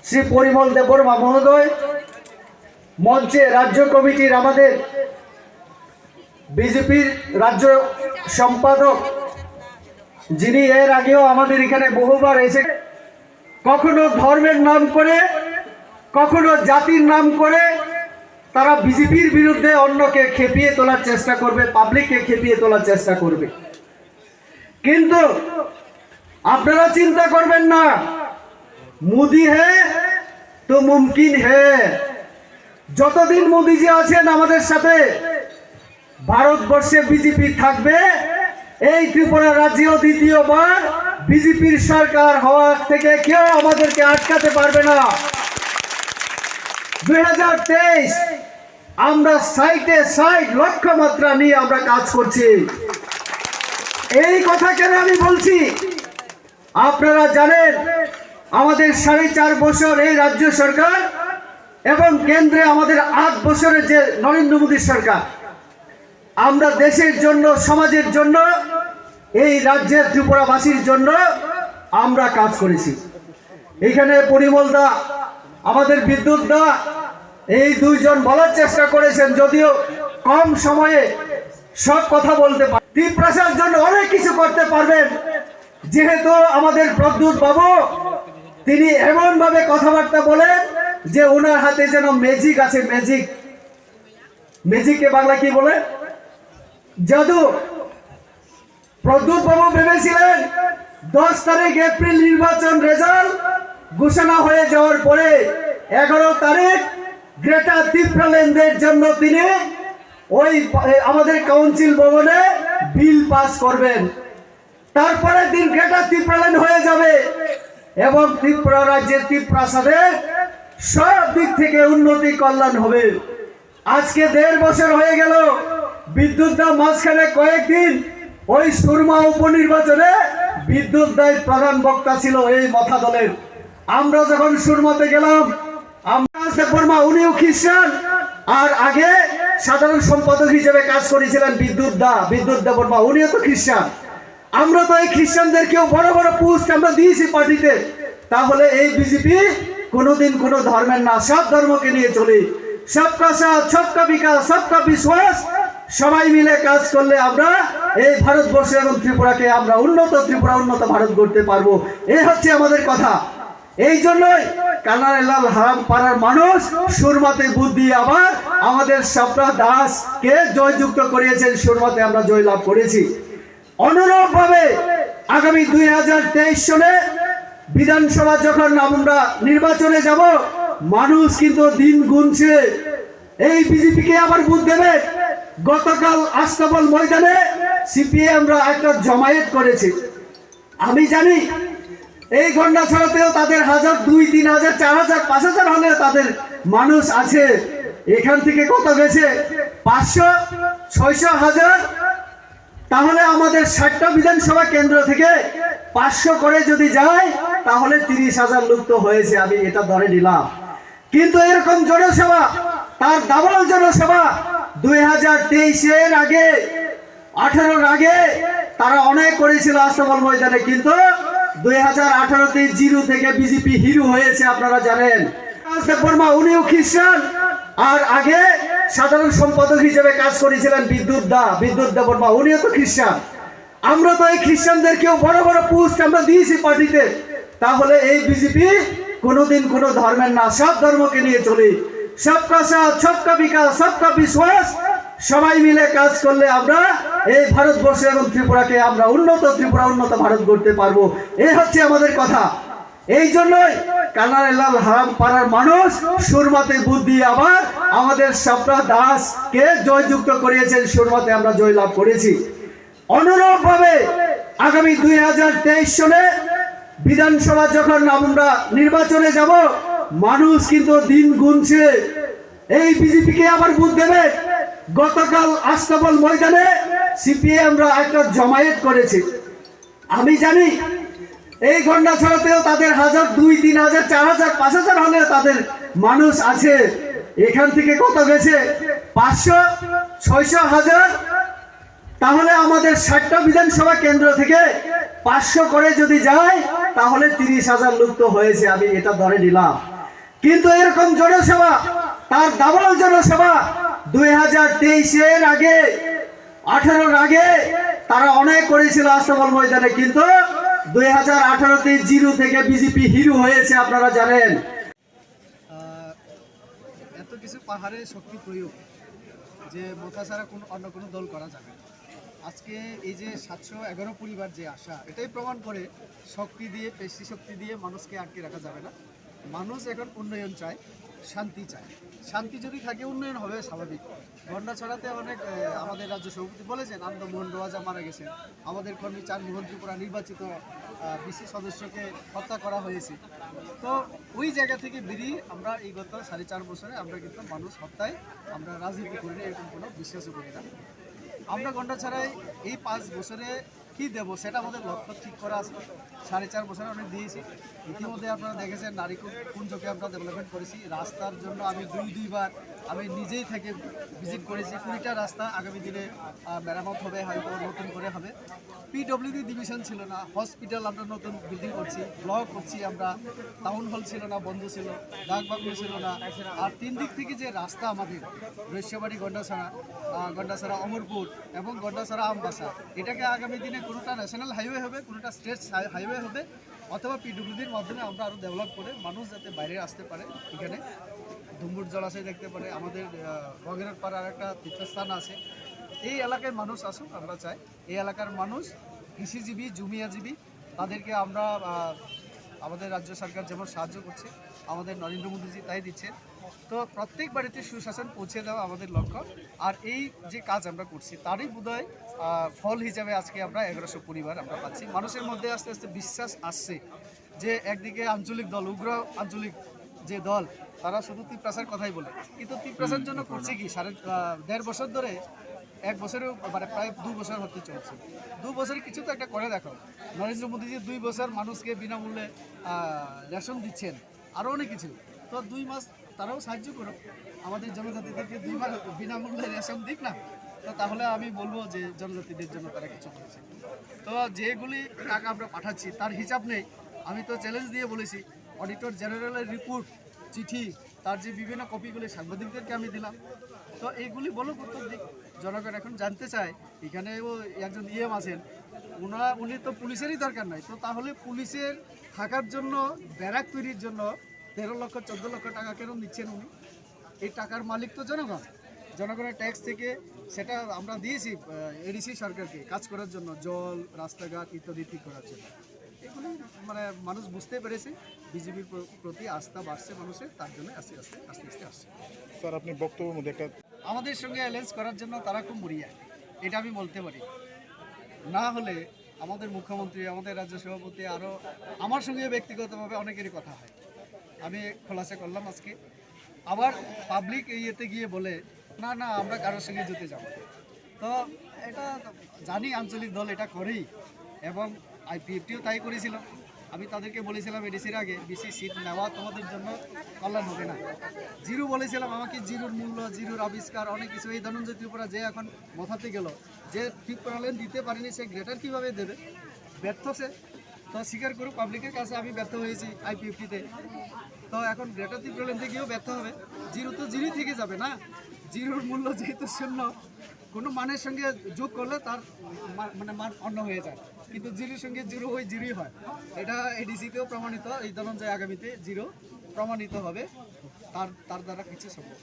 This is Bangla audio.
শ্রী পরিমল দেববর্মা মহোদয়, মঞ্চে রাজ্য কমিটির আমাদের বিজেপির রাজ্য সম্পাদক, যিনি এর আগেও আমাদের এখানে বহুবার এসে কখনো ধর্মের নাম করে কখনো জাতির নাম করে তারা বিজেপির বিরুদ্ধে অন্যকে খেপিয়ে তোলার চেষ্টা করবে, পাবলিককে খেপিয়ে তোলার চেষ্টা করবে। কিন্তু আপনারা চিন্তা করবেন না, মোদি হ্যাঁ তো মুমকিন হ্যাঁ। যতদিন মোদিজি আছেন আমাদের সাথে, ভারতবর্ষে বিজেপি থাকবে। এই ত্রিপুরা রাজ্যেও দ্বিতীয়বার বিজেপির সরকার হওয়ার থেকে কেউ আমাদেরকে আটকাতে পারবে না। 2023 আমরা সাইটে সাইট লক্ষ্যমাত্রা নিয়ে আমরা কাজ করছি। এই কথা কেন আমি বলছি, আপনারা জানেন আমাদের 4.5 বছর এই রাজ্য সরকার এবং কেন্দ্রে আমাদের 8 বছরের যে নরেন্দ্র মোদী সরকার, আমরা দেশের জন্য, সমাজের জন্য, এই রাজ্যের ত্রিপুরাবাসীর জন্য আমরা কাজ করেছি। এখানে পরিমল দা, আমাদের বিদ্যুৎ দা, এই দুইজন বলার চেষ্টা করেছেন, যদিও কম সময়ে সব কথা বলতে পারেন। ত্রিপ্রাসার জন্য অনেক কিছু করতে পারবেন, যেহেতু আমাদের প্রদ্যুৎ বাবু তিনি এমন ভাবে কথাবার্তা বলেন যে ওনার হাতে যেন ম্যাজিক আছে। ম্যাজিককে বাংলা কি বলে? জাদু। প্রদ্যুৎ বাবু ভেবেছিলেন 10 তারিখ এপ্রিল নির্বাচন রেজাল্ট ঘোষণা হয়ে যাওয়ার পরে 11 তারিখ গ্রেটার ত্রিপুরাল্যান্ডের জন্য তিনি ওই আমাদের কাউন্সিল ভবনে বিল পাস করবেন। তারপরে দিন গ্রেটার ত্রিপুরাল্যান্ড হয়ে যাবে এবং ত্রিপুরা রাজ্যের ত্রিপ্রাসাদের সব দিক থেকে উন্নতি কল্যাণ হবে। আজকে 1.5 বছর হয়ে গেল। বিদ্যুৎ দা মাঝখানে কয়েকদিন ওই সুরমা উপনির্বাচনে বিদ্যুৎ দায় প্রধান বক্তা ছিল এই মথা দলের। আমরা যখন সুরমাতে গেলাম, দেববর্মা উনিও খ্রিস্টান, আর আগে সাধারণ সম্পাদক হিসেবে কাজ করেছিলেন বিদ্যুৎ দেববর্মা, উনিও তো খ্রিস্টান। আমরা তো এই খ্রিস্টানদেরকেও বড় বড় পোস্ট আমরা দিয়েছি পার্টিতে। তাহলে এই বিজেপি কোনোদিন কোনো ধর্মের না, সব ধর্মকে নিয়ে চলি। সবকা সাথ, সবকা বিকাশ, সবকা বিশ্বাস, সবাই মিলে কাজ করলে আমরা এই ভারতবর্ষ এবং ত্রিপুরাকে আমরা উন্নত ভারত গড়তে পারবো। এই হচ্ছে আমাদের কথা। এই জন্যই কানাইলাল হারাম পাড়ার মানুষ সুরমাতে বুদ্ধি আবার আমাদের স্বপ্না দাসকে জয়যুক্ত করিয়েছেন। সুরমাতে আমরা জয়লাভ করেছি। অনুরূপ ভাবে আগামী 2023 সালে বিধানসভা যখন আমরা নির্বাচনে যাব, মানুষ কিন্তু দিন গুনছে। এই বিজেপিকে আবার বুথ দেবে। গতকাল আস্তাবল ময়দানে সিপিএমরা একটা জমায়েত করেছে। আমি জানি এই ঘন্টা ছড়াতেও তাদের 1000, 2, 3000, 4000, 5000 হলে তাদের মানুষ আছে। এখান থেকে কত গেছে? 500, 600, 1000। তাহলে আমাদের 60টা বিধানসভা কেন্দ্র থেকে 500 করে যদি যায়, তাহলে 30,000 লোক তো হয়েছে, আমি এটা ধরে নিলাম। কিন্তু এরকম জনসভা, তার ডাবল জনসভা 2023-এর আগে, 18-র আগে তারা অনেক করেছিল আস্তাবল ময়দানে। কিন্তু 2018-তে জিরো থেকে বিজেপি হিরো হয়েছে, আপনারা জানেন। দেববর্মা উনিও খ্রিস্টান, আর আগে সাধারণ সম্পাদক হিসেবে কাজ করেছিলেন বিদ্যুৎ দেববর্মা, উনিও তো খ্রিস্টান। আমরা তো এই খ্রিস্টানদেরকেও বড় বড় পোস্ট আমরা দিয়েছি পার্টিতে। তাহলে এই বিজেপি কোনোদিন কোনো ধর্মের না, সব ধর্মকে নিয়ে চলি। সবকা সাথ, সবকা বিকাশ, সবকা বিশ্বাস, সবাই মিলে কাজ করলে আমরা এই ভারতবর্ষ এবং ত্রিপুরাকে আমরা উন্নত ভারত গড়তে পারবো। এই হচ্ছে আমাদের কথা। এই জন্যই কানাইলাল হারাম পাড়ার মানুষ সুরমাতে বুদ্ধি আবার আমাদের স্বপ্না দাসকে জয়যুক্ত করিয়েছেন। সুরমাতে আমরা জয়লাভ করেছি। অনুরূপ ভাবে আগামী 2023 সালে বিধানসভা যখন আমরা নির্বাচনে যাব, মানুষ কিন্তু দিন গুনছে। এই বিজেপিকে আবার বুথ দেবে। গতকাল আস্তাবল ময়দানে সিপিএমরা একটা জমায়েত করেছে। আমি জানি এই ঘন্টা ছড়াতেও তাদের 1000, 2, 3000, 4000, 5000 হলে তাদের মানুষ আছে। এখান থেকে কত গেছে? 500, 600, 1000। তাহলে আমাদের 60টা বিধানসভা কেন্দ্র থেকে 500 করে যদি যায় তাহলে 30,000 লোক তো হয়েছে, আমি এটা ধরে নিলাম। কিন্তু এরকম জনসভা, তার ডাবল জনসভা 2023-এর আগে, 18-র আগে তারা অনেক করেছিল আস্তবল ময়দানে, কিন্তু 2018-তে জিরো থেকে বিজেপি হিরো হয়েছে, আপনারা জানেন। এত কিছু পাহাড়ে শক্তি প্রয়োগ যে মোথা ছাড়া অন্য কোনো দল করা যাবে। আজকে এই যে 711 পরিবার যে আসা, এটাই প্রমাণ করে শক্তি দিয়ে, পেশি শক্তি দিয়ে মানুষকে আটকে রাখা যাবে না। মানুষ এখন উন্নয়ন চায়, শান্তি চায়। শান্তি যদি থাকে উন্নয়ন হবে স্বাভাবিক। গন্ডাছড়াতে অনেক আমাদের রাজ্য সভাপতি বলেছেন আনন্দমোহন রোয়াজা মারা গেছেন, আমাদের কর্মী চাঁদমোহন ত্রিপুরা নির্বাচিত বিসি সদস্যকে হত্যা করা হয়েছে। তো ওই জায়গা থেকে বেরিয়ে আমরা এই গত 4.5 বছরে আমরা কিন্তু মানুষ হত্যায় আমরা রাজনীতি করি না, এরকম কোনো বিশ্বাসও করি না। আমরা গন্ডাছড়ায় এই 5 বছরে কি দেব সেটা আমাদের লক্ষ্য ঠিক করা আছে। 4.5 বছরে অনেক দিয়েছি। ইতিমধ্যে আপনারা দেখেছেন নারীকুঞ্জকে আমরা ডেভেলপমেন্ট করেছি। রাস্তার জন্য আমি দুইবার আমি নিজেই থেকে ভিজিট করেছি। 20টা রাস্তা আগামী দিনে মেরামত হবে, হয়তো নতুন করে হবে। পিডব্লিউডি ডিভিশন ছিল না, হসপিটাল আমরা নতুন বিল্ডিং করছি, ব্লক করছি আমরা, টাউন হল ছিল না, বন্ধ ছিল, ডাকবাংলো ছিল না। আর 3 দিক থেকে যে রাস্তা আমাদের রৈশ্যবাড়ি গন্ডাছড়া অমরপুর এবং গন্ডাছড়া আমবাসা, এটাকে আগামী দিনে কোনোটা ন্যাশনাল হাইওয়ে হবে, কোনোটা স্টেট হাইওয়ে হবে, অথবা পিডব্লিউডির মাধ্যমে আমরা আরও ডেভেলপ করে মানুষ যাতে বাইরে আসতে পারে। এখানে ডুম্বুর জলাশয় দেখতে পারে, আমাদের বগেরের পাড়ার একটা তীর্থস্থান আছে। এই এলাকায় মানুষ আসুক আমরা চাই। এই এলাকার মানুষ কৃষিজীবী, জমিয়াজীবী, তাদেরকে আমরা আমাদের রাজ্য সরকার যেমন সাহায্য করছে, আমাদের নরেন্দ্র মোদীজি তাই দিচ্ছে। তো প্রত্যেক বাড়িতে সুশাসন পৌঁছে দেওয়া আমাদের লক্ষ্য। আর এই যে কাজ আমরা করছি তারই বোধহয় ফল হিসাবে আজকে আমরা 1100 পরিবার আমরা পাচ্ছি। মানুষের মধ্যে আস্তে আস্তে বিশ্বাস আসছে যে একদিকে আঞ্চলিক দল, উগ্র আঞ্চলিক যে দল, তারা শুধু তীব্রাসার কথাই বলে, কিন্তু তীব্রাসার জন্য করছে কি 1.5 বছর ধরে, 1 বছরেও মানে প্রায় 2 বছর হতে চলছে। 2 বছরে কিছু তো একটা করে দেখো। নরেন্দ্র মোদীজি 2 বছর মানুষকে বিনামূল্যে রেশন দিচ্ছেন, আরও অনেক কিছু। তো 2 মাস তারাও সাহায্য করো, আমাদের জনজাতিদেরকে 2 মাস বিনামূল্যে রেশন দিক না। তো তাহলে আমি বলবো যে জনজাতিদের জন্য তারা কিছু করেছে। তো যেগুলি টাকা আমরা পাঠাচ্ছি তার হিসাব নেই। আমি তো চ্যালেঞ্জ দিয়ে বলেছি, অডিটর জেনারেলের রিপোর্ট, চিঠি, তার যে বিভিন্ন কপিগুলি সাংবাদিকদেরকে আমি দিলাম। তো এইগুলি বলো কত দিক জনগণ এখন জানতে চায়। এখানেও একজন ইএম আছেন, উনি তো পুলিশেরই দরকার নাই, তো তাহলে পুলিশের থাকার জন্য ব্যারাক তৈরির জন্য 13 লক্ষ 14 লক্ষ টাকা কেন দিচ্ছেন উনি? এই টাকার মালিক তো জনগণ, জনগণের ট্যাক্স থেকে সেটা আমরা দিয়েছি এডিসি সরকারকে কাজ করার জন্য, জল, রাস্তাঘাট ইত্যাদি ঠিক করার জন্য। এগুলো মানে মানুষ বুঝতে পেরেছে, বিজেপির প্রতি আস্থা বাড়ছে মানুষের, তার জন্য আস্তে আস্তে আসছে। স্যার, আপনি বক্তব্যের মধ্যে একটা আমাদের সঙ্গে অ্যালায়েন্স করার জন্য তারা খুব মরিয়া, এটা আমি বলতে পারি। না হলে আমাদের মুখ্যমন্ত্রী, আমাদের রাজ্য সভাপতি, আরও আমার সঙ্গে ব্যক্তিগতভাবে অনেকেরই কথা হয়। আমি খোলাসা করলাম আজকে। আবার পাবলিক ইয়েতে গিয়ে বলে না না আমরা কারোর সঙ্গে যেতে যাব। তো এটা জানি আঞ্চলিক দল এটা করেই, এবং আইপিএফটিও তাই করেছিল। আমি তাদেরকে বলেছিলাম এডিসির আগে, বিসি সিট নেওয়া তোমাদের জন্য কল্যাণ হবে না। জিরো বলেছিলাম, আমাকে জিরোর মূল্য, জিরোর আবিষ্কার, অনেক কিছু, এই ধনঞ্জয় ত্রিপুরা যে এখন মাথাতে গেল, যে ঠিক করালেন দিতে পারিনি, সে গ্রেটার কীভাবে দেবে? ব্যর্থ সে। তো স্বীকার করুক পাবলিকের কাছে, আমি ব্যর্থ হয়েছি আইপিএফটিতে। তো এখন গ্রেটার ত্রিপুরাল্যান্ডে গিয়েও ব্যর্থ হবে। জিরো তো জিরোই থেকে যাবে না। জিরোর মূল্য যেহেতু শূন্য, কোনো মানের সঙ্গে যোগ করলে তার মানে মান অন্য হয়ে যায়, কিন্তু জিরোর সঙ্গে জিরো ওই জিরোই হয়। এটা এডিসিতেও প্রমাণিত, এই ধনঞ্জয় আগামীতে জিরো প্রমাণিত হবে, তার দ্বারা কিছু সম্ভব।